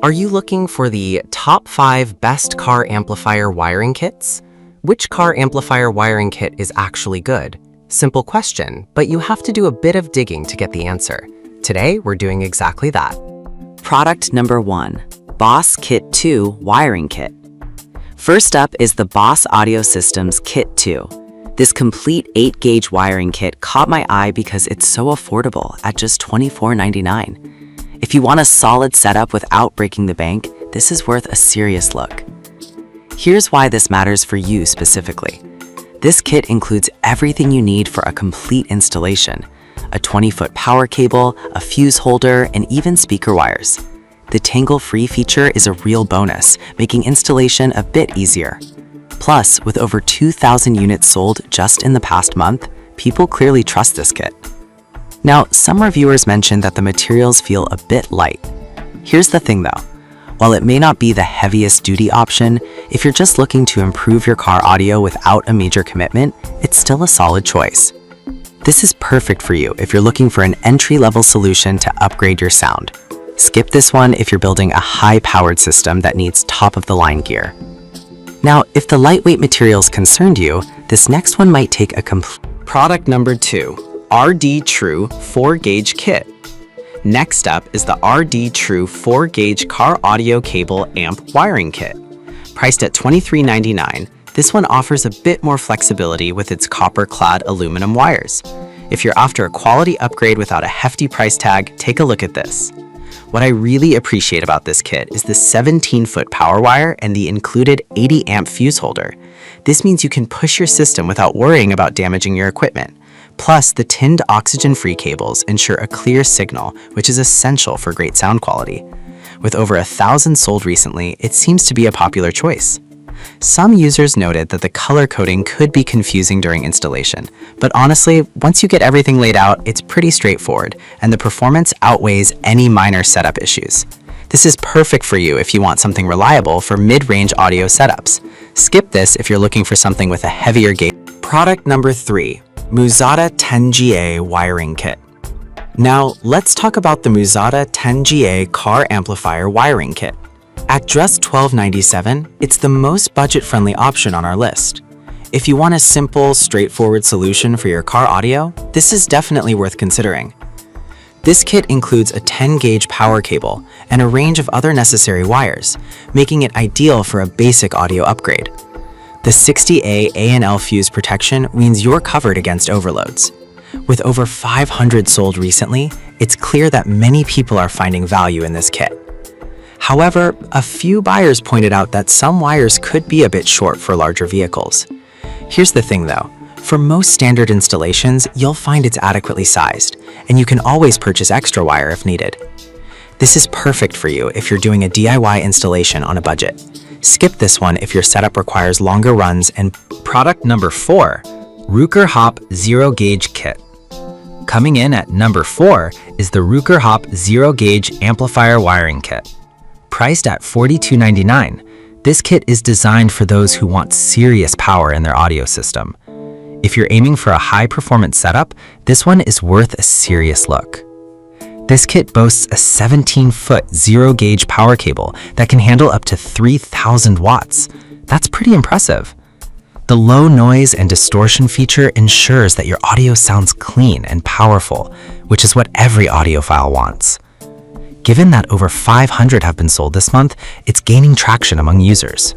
Are you looking for the top 5 best car amplifier wiring kits? Which car amplifier wiring kit is actually good? Simple question, but you have to do a bit of digging to get the answer. Today, we're doing exactly that. Product number 1, Boss Kit 2 Wiring Kit. First up is the Boss Audio Systems Kit 2. This complete 8-gauge wiring kit caught my eye because it's so affordable at just $24.99. If you want a solid setup without breaking the bank, this is worth a serious look. Here's why this matters for you specifically. This kit includes everything you need for a complete installation: a 20-foot power cable, a fuse holder, and even speaker wires. The tangle-free feature is a real bonus, making installation a bit easier. Plus, with over 2,000 units sold just in the past month, people clearly trust this kit. Now, some reviewers mentioned that the materials feel a bit light. Here's the thing though. While it may not be the heaviest duty option, if you're just looking to improve your car audio without a major commitment, it's still a solid choice. This is perfect for you if you're looking for an entry-level solution to upgrade your sound. Skip this one if you're building a high-powered system that needs top-of-the-line gear. Now, if the lightweight materials concerned you, this next one might take a complete... Product number 2, RD True 4-gauge kit. Next up is the RD True 4-gauge car audio cable amp wiring kit. Priced at $23.99, this one offers a bit more flexibility with its copper-clad aluminum wires. If you're after a quality upgrade without a hefty price tag, take a look at this. What I really appreciate about this kit is the 17-foot power wire and the included 80-amp fuse holder. This means you can push your system without worrying about damaging your equipment. Plus, the tinned oxygen-free cables ensure a clear signal, which is essential for great sound quality. With over 1,000 sold recently, it seems to be a popular choice. Some users noted that the color coding could be confusing during installation, but honestly, once you get everything laid out, it's pretty straightforward, and the performance outweighs any minor setup issues. This is perfect for you if you want something reliable for mid-range audio setups. Skip this if you're looking for something with a heavier gauge. Product number 3. Musada 10GA Wiring Kit. Now, let's talk about the Musada 10GA Car Amplifier Wiring Kit. At just $12.97, it's the most budget-friendly option on our list. If you want a simple, straightforward solution for your car audio, this is definitely worth considering. This kit includes a 10-gauge power cable and a range of other necessary wires, making it ideal for a basic audio upgrade. The 60A A&L fuse protection means you're covered against overloads. With over 500 sold recently, it's clear that many people are finding value in this kit. However, a few buyers pointed out that some wires could be a bit short for larger vehicles. Here's the thing though, for most standard installations, you'll find it's adequately sized, and you can always purchase extra wire if needed. This is perfect for you if you're doing a DIY installation on a budget. Skip this one if your setup requires longer runs. And product number 4, Ruker Hop 0-gauge kit. Coming in at number 4 is the Ruker Hop 0-gauge amplifier wiring kit. Priced at $42.99, this kit is designed for those who want serious power in their audio system. If you're aiming for a high-performance setup, this one is worth a serious look. This kit boasts a 17-foot 0-gauge power cable that can handle up to 3,000 watts. That's pretty impressive. The low noise and distortion feature ensures that your audio sounds clean and powerful, which is what every audiophile wants. Given that over 500 have been sold this month, it's gaining traction among users.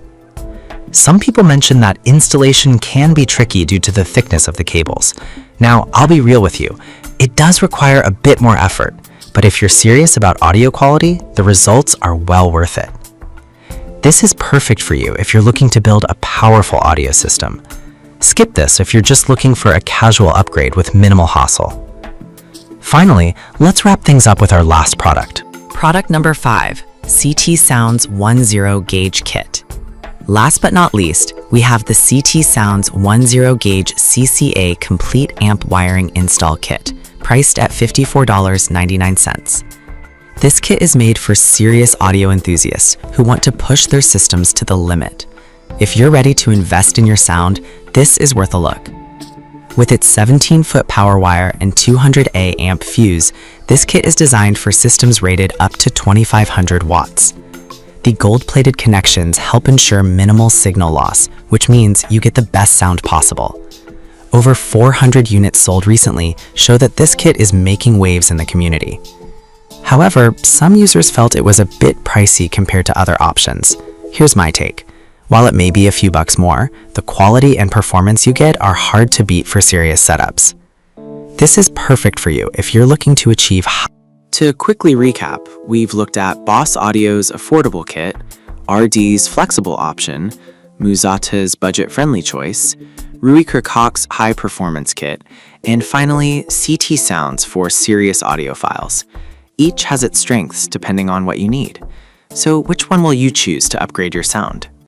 Some people mention that installation can be tricky due to the thickness of the cables. Now, I'll be real with you, it does require a bit more effort, but if you're serious about audio quality, the results are well worth it. This is perfect for you if you're looking to build a powerful audio system. Skip this if you're just looking for a casual upgrade with minimal hassle. Finally, let's wrap things up with our last product. Product number 5, CT Sounds 10-gauge kit. Last but not least, we have the CT Sounds 10-gauge CCA Complete Amp Wiring Install Kit, priced at $54.99. This kit is made for serious audio enthusiasts who want to push their systems to the limit. If you're ready to invest in your sound, this is worth a look. With its 17-foot power wire and 200A amp fuse, this kit is designed for systems rated up to 2,500 watts. The gold-plated connections help ensure minimal signal loss, which means you get the best sound possible. Over 400 units sold recently show that this kit is making waves in the community. However, some users felt it was a bit pricey compared to other options. Here's my take. While it may be a few bucks more, the quality and performance you get are hard to beat for serious setups. This is perfect for you if you're looking to achieve high. To quickly recap, we've looked at Boss Audio's affordable kit, RD's flexible option, Muzata's budget-friendly choice, Ruikar-Cox's high-performance kit, and finally, CT Sounds for serious audiophiles. Each has its strengths depending on what you need. So which one will you choose to upgrade your sound?